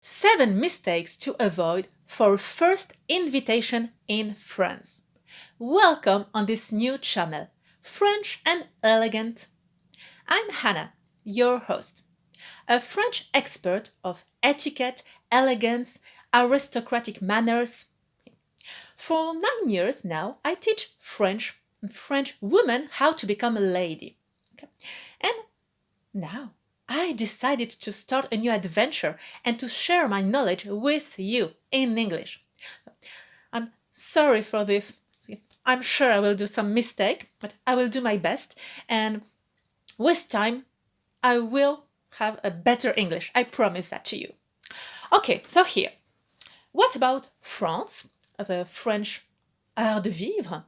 7 mistakes to avoid for a first invitation in France. Welcome on this new channel, French and Elegant. I'm Hannah, your host, a French expert of etiquette, elegance, aristocratic manners. For 9 years now, I teach French women how to become a lady. Okay? And now I decided to start a new adventure and to share my knowledge with you in English. I'm sorry for this. I'm sure I will do some mistake, but I will do my best, and with time I will have a better English. I promise that to you. Okay, so here. What about France, the French art de vivre?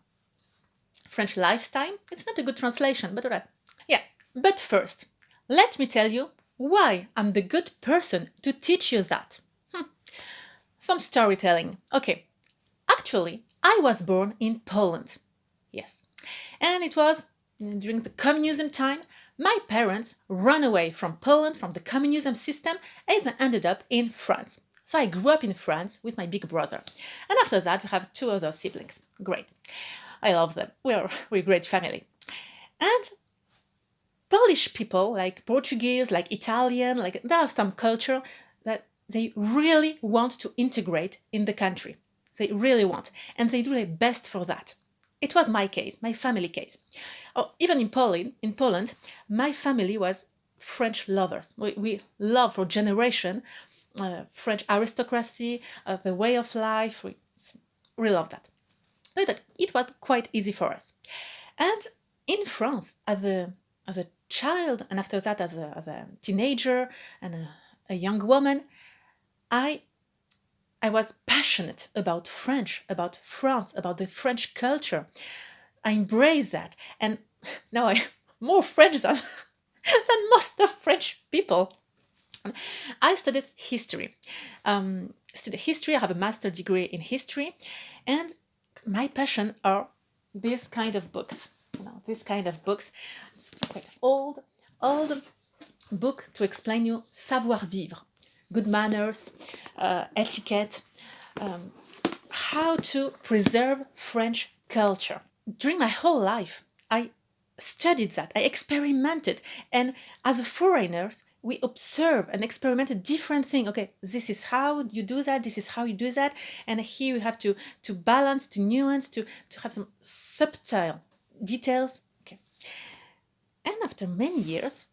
French lifestyle? It's not a good translation, but alright. Yeah, but first, let me tell you why I'm the good person to teach you that. Some storytelling. Okay, actually, I was born in Poland. Yes, and it was during the communism time. My parents ran away from Poland, from the communism system, and they ended up in France. So I grew up in France with my big brother. And after that, we have 2 other siblings. Great. I love them. We're a great family. And Polish people, like Portuguese, like Italian, like there are some culture that they really want to integrate in the country. They really want. And they do their best for that. It was my case, my family case. Oh, even in Poland, my family was French lovers. We love for generation French aristocracy, the way of life. We love that. It was quite easy for us. And in France, as a child, and after that as a teenager and a young woman, I was passionate about French, about France, about the French culture. I embrace that, and now I'm more French than most of French people. I studied history. I have a master's degree in history, and my passion are these kind of books. These kind of books. It's quite old book to explain you savoir-vivre, good manners, etiquette, how to preserve French culture. During my whole life, I studied that, I experimented, and as a foreigner, we observe and experimented different things. Okay, this is how you do that, this is how you do that, and here you have to balance, to nuance, to have some subtle details. Okay. And after many years,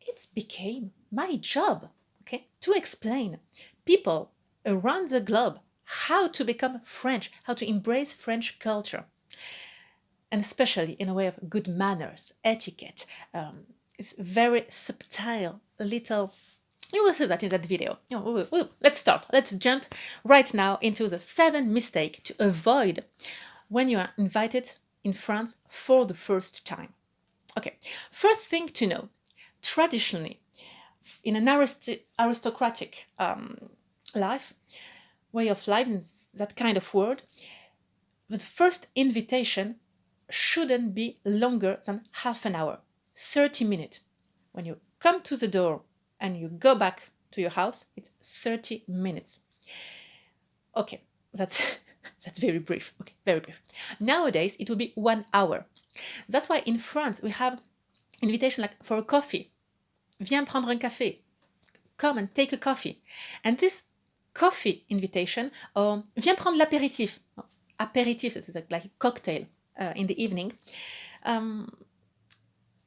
it became my job, okay, to explain people around the globe how to become French, how to embrace French culture, and especially in a way of good manners, etiquette. It's very subtle, a little. You will see that in that video. Let's start. Let's jump right now into the 7 mistakes to avoid when you are invited in France for the first time. Okay, first thing to know, traditionally, in an aristocratic way of life, in that kind of world, the first invitation shouldn't be longer than half an hour, 30 minutes. When you come to the door and you go back to your house, it's 30 minutes. Okay, that's very brief. Okay, very brief. Nowadays, it will be 1 hour. That's why in France, we have invitation like for a coffee. Viens prendre un café. Come and take a coffee. And this coffee invitation, or viens prendre l'apéritif. Apéritif, it's like a cocktail in the evening. Only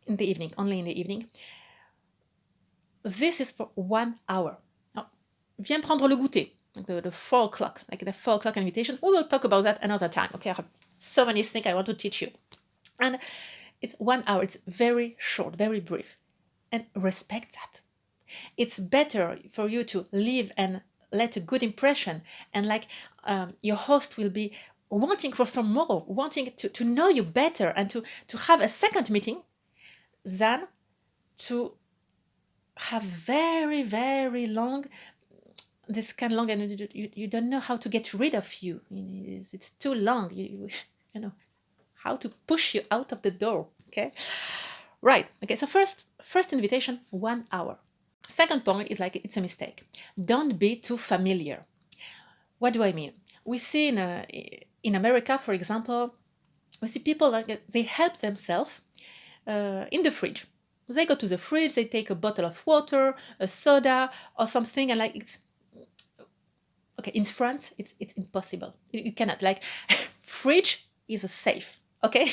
in the evening. This is for 1 hour. Now, viens prendre le goûter. Like the 4 o'clock, like the 4 o'clock invitation. We will talk about that another time. Okay, I have so many things I want to teach you. And it's 1 hour. It's very short, very brief. And respect that. It's better for you to leave and let a good impression, and like your host will be wanting for some more, wanting to know you better and to have a second meeting, than to have very, very long, this kind of long, and you don't know how to get rid of you. It's too long. You know how to push you out of the door. Okay, right. Okay. So first invitation, 1 hour. Second point is like it's a mistake. Don't be too familiar. What do I mean? We see in America, for example, we see people like they help themselves in the fridge. They go to the fridge, they take a bottle of water, a soda, or something, and like it's okay. In France, it's impossible. You cannot like fridge is a safe. Okay,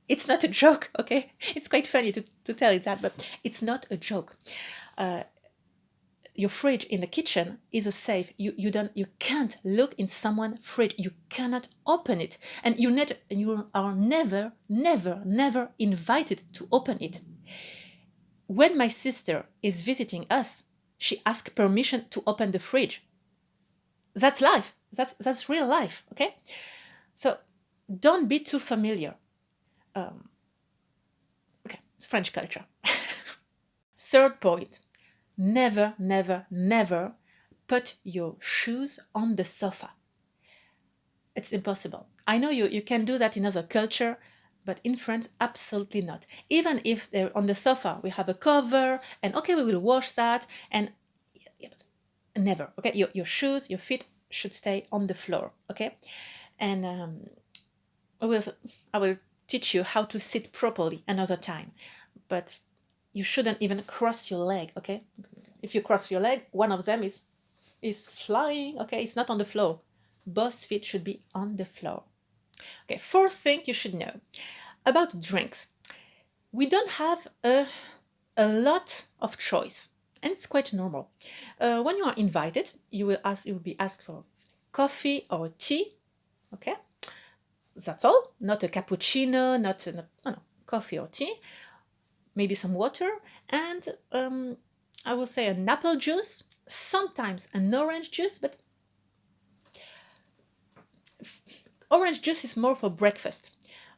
it's not a joke. Okay, it's quite funny to tell it that, but it's not a joke. Your fridge in the kitchen is a safe. You can't look in someone's fridge. You cannot open it, and you are never invited to open it. When my sister is visiting us, she asks permission to open the fridge. That's life. That's real life. Okay, so don't be too familiar. Okay, it's French culture. Third point. Never put your shoes on the sofa. It's impossible. I know you can do that in other culture, but in France, absolutely not. Even if they're on the sofa, we have a cover, and okay, we will wash that, and never. Okay, your shoes, your feet should stay on the floor. Okay, and I will teach you how to sit properly another time, but you shouldn't even cross your leg, okay? If you cross your leg, one of them is flying, okay? It's not on the floor. Both feet should be on the floor. Okay, fourth thing you should know about drinks. We don't have a lot of choice, and it's quite normal. When you are invited, you will be asked for coffee or tea, okay? That's all. Not a cappuccino, no, coffee or tea. Maybe some water, and I will say an apple juice, sometimes an orange juice, but orange juice is more for breakfast.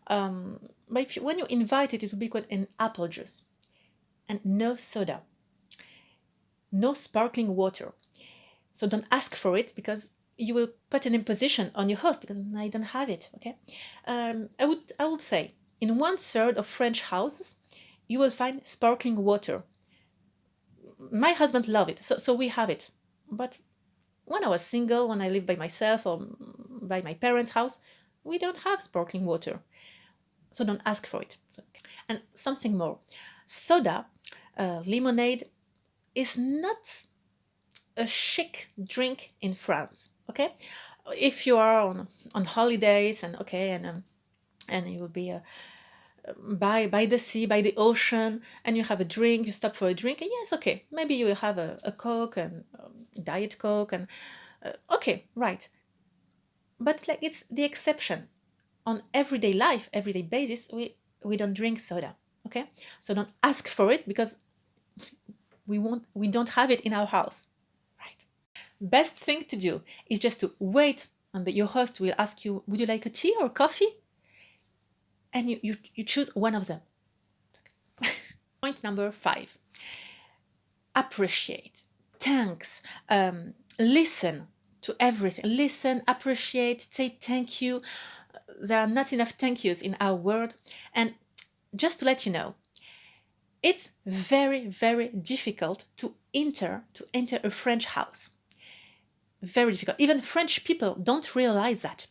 But when you're invited, it will be called an apple juice. And no soda, no sparkling water. So don't ask for it, because you will put an imposition on your host, because I don't have it, okay? I would say in 1/3 of French houses, you will find sparkling water. My husband loves it, so we have it. But when I was single, when I lived by myself or by my parents' house, we don't have sparkling water. So don't ask for it. And something more. Soda, lemonade, is not a chic drink in France, okay? If you are on holidays and you will be by the sea, by the ocean, and you have a drink, you stop for a drink, and yes, okay, maybe you will have a Coke and Diet Coke, and okay, right. But like it's the exception. On everyday life, everyday basis, we don't drink soda, okay? So don't ask for it, because we don't have it in our house, right? Best thing to do is just to wait, and your host will ask you, would you like a tea or coffee? And you choose one of them. Point number 5. Appreciate. Thanks. Listen to everything. Listen, appreciate, say thank you. There are not enough thank yous in our world. And just to let you know, it's very difficult to enter a French house. Very difficult. Even French people don't realize that.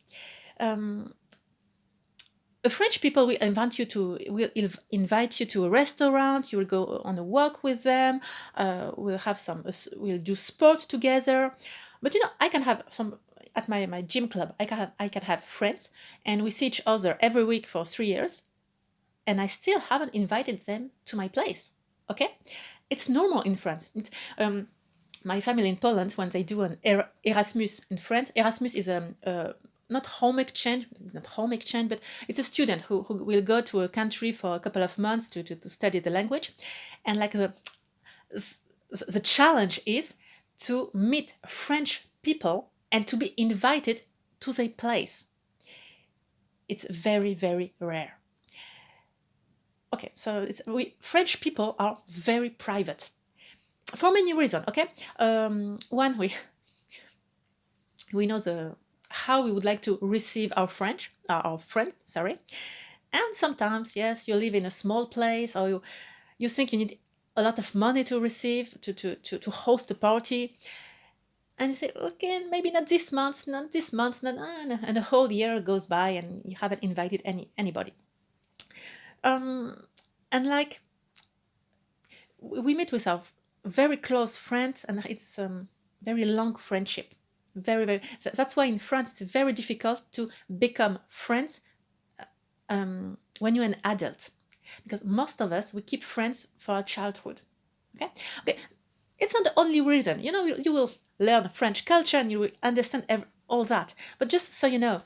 French people will invite you to a restaurant. You will go on a walk with them. We'll do sports together. But I can have some at my gym club. I can have friends, and we see each other every week for 3 years, and I still haven't invited them to my place. Okay, it's normal in France. My family in Poland, when they do an Erasmus in France, Erasmus is not home exchange, but it's a student who will go to a country for a couple of months to study the language. And like the challenge is to meet French people and to be invited to their place. It's very rare. Okay, so French people are very private for many reasons. Okay, one, we know how we would like to receive our friend, and sometimes, yes, you live in a small place, or you think you need a lot of money to receive, to host a party. And you say, okay, maybe not this month, and a whole year goes by and you haven't invited anybody. And like, we meet with our very close friends, and it's very long friendship. Very. That's why in France it's very difficult to become friends when you're an adult, because most of us, we keep friends for our childhood. Okay. It's not the only reason. You will learn French culture and you will understand all that. But just so you know,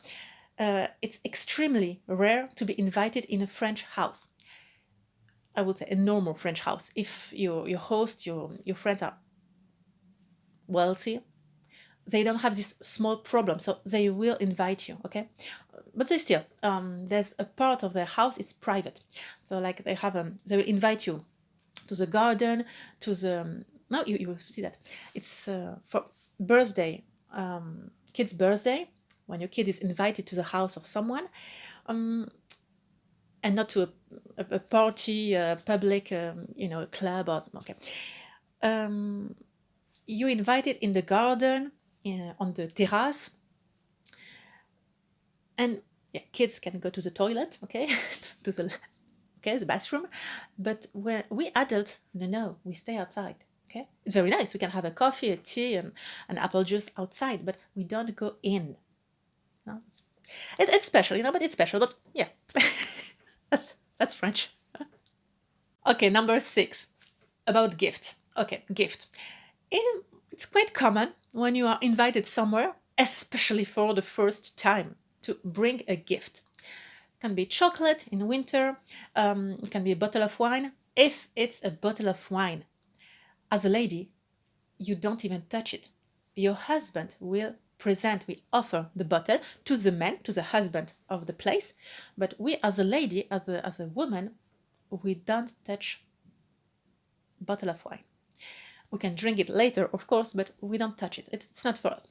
it's extremely rare to be invited in a French house. I would say a normal French house. If your host, your friends are wealthy, they don't have this small problem, so they will invite you, okay? But still, there's a part of their house, it's private. So like they will invite you to the garden, to the, no, you will see that. It's for birthday, kid's birthday, when your kid is invited to the house of someone, and not to a party, a public, a club or something, okay. You invited in the garden, on the terrace, and kids can go to the toilet, okay, to the bathroom, but when we adults, no, we stay outside, okay. It's very nice. We can have a coffee, a tea, and an apple juice outside, but we don't go in. No, it's special, but it's special. But yeah, that's French. Okay, number 6, about gift. Okay, gift. It's quite common when you are invited somewhere, especially for the first time, to bring a gift. It can be chocolate in winter, it can be a bottle of wine. If it's a bottle of wine, as a lady, you don't even touch it. Your husband will offer the bottle to the man, to the husband of the place, but we as a lady, as a woman, we don't touch bottle of wine. We can drink it later, of course, but we don't touch it. It's not for us.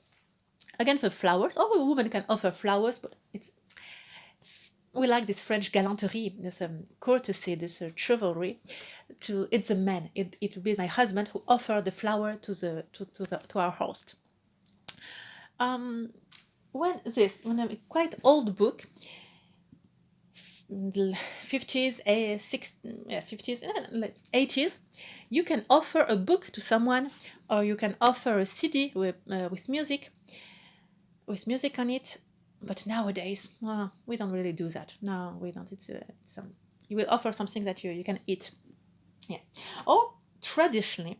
Again, for flowers, a woman can offer flowers, but we like this French galanterie, this courtesy, this chivalry. It's a man. It will be my husband who offer the flower to our host. When a quite old book, the 50s, 80s, you can offer a book to someone, or you can offer a CD with music on it. But nowadays, we don't really do that. No, we don't. You will offer something that you can eat. Yeah. Or traditionally,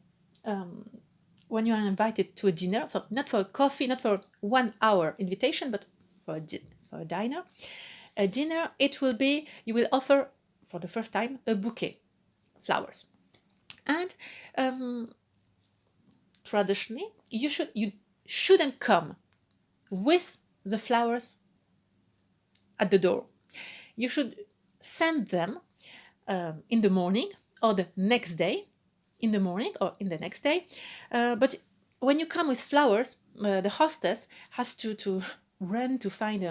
when you are invited to a dinner, so not for a coffee, not for 1 hour invitation, but for a dinner, it will be, you will offer for the first time a bouquet, flowers. And traditionally, you shouldn't come with the flowers at the door. You should send them in the morning or the next day, in the morning or in the next day. But when you come with flowers, the hostess has to run to find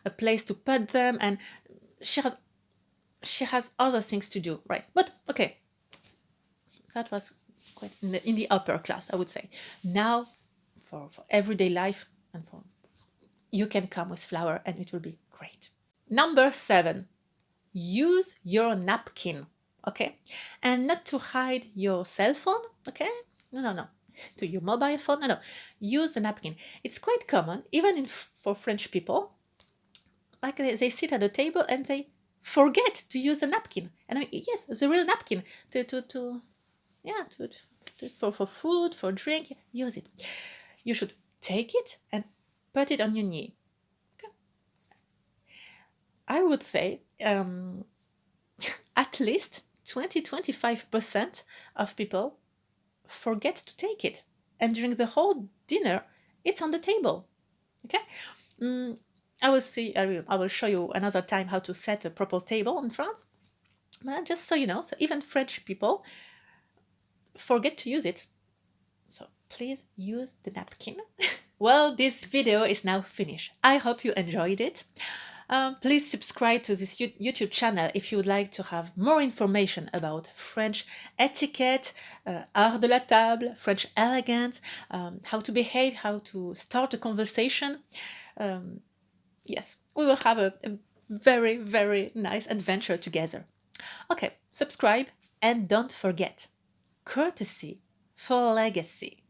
a place to put them, and she has other things to do, right? But okay, that was quite in the upper class, I would say. Now, for everyday life, and you can come with flower and it will be great. Number 7, use your napkin, okay? And not to hide your cell phone, okay? No. To your mobile phone, no. Use the napkin. It's quite common, even for French people. Like they sit at the table and they forget to use the napkin. And I mean, yes, the real napkin for food, for drink, use it. You should take it and put it on your knee. Okay. I would say at least 20-25% of people forget to take it, and during the whole dinner it's on the table. Okay. I will show you another time how to set a proper table in France, but just so you know, so even French people forget to use it, so please use the napkin. Well, this video is now finished. I hope you enjoyed it. Please subscribe to this YouTube channel if you would like to have more information about French etiquette, art de la table, French elegance, how to behave, how to start a conversation. Yes, we will have a very, very nice adventure together. Okay, subscribe and don't forget, courtesy for legacy.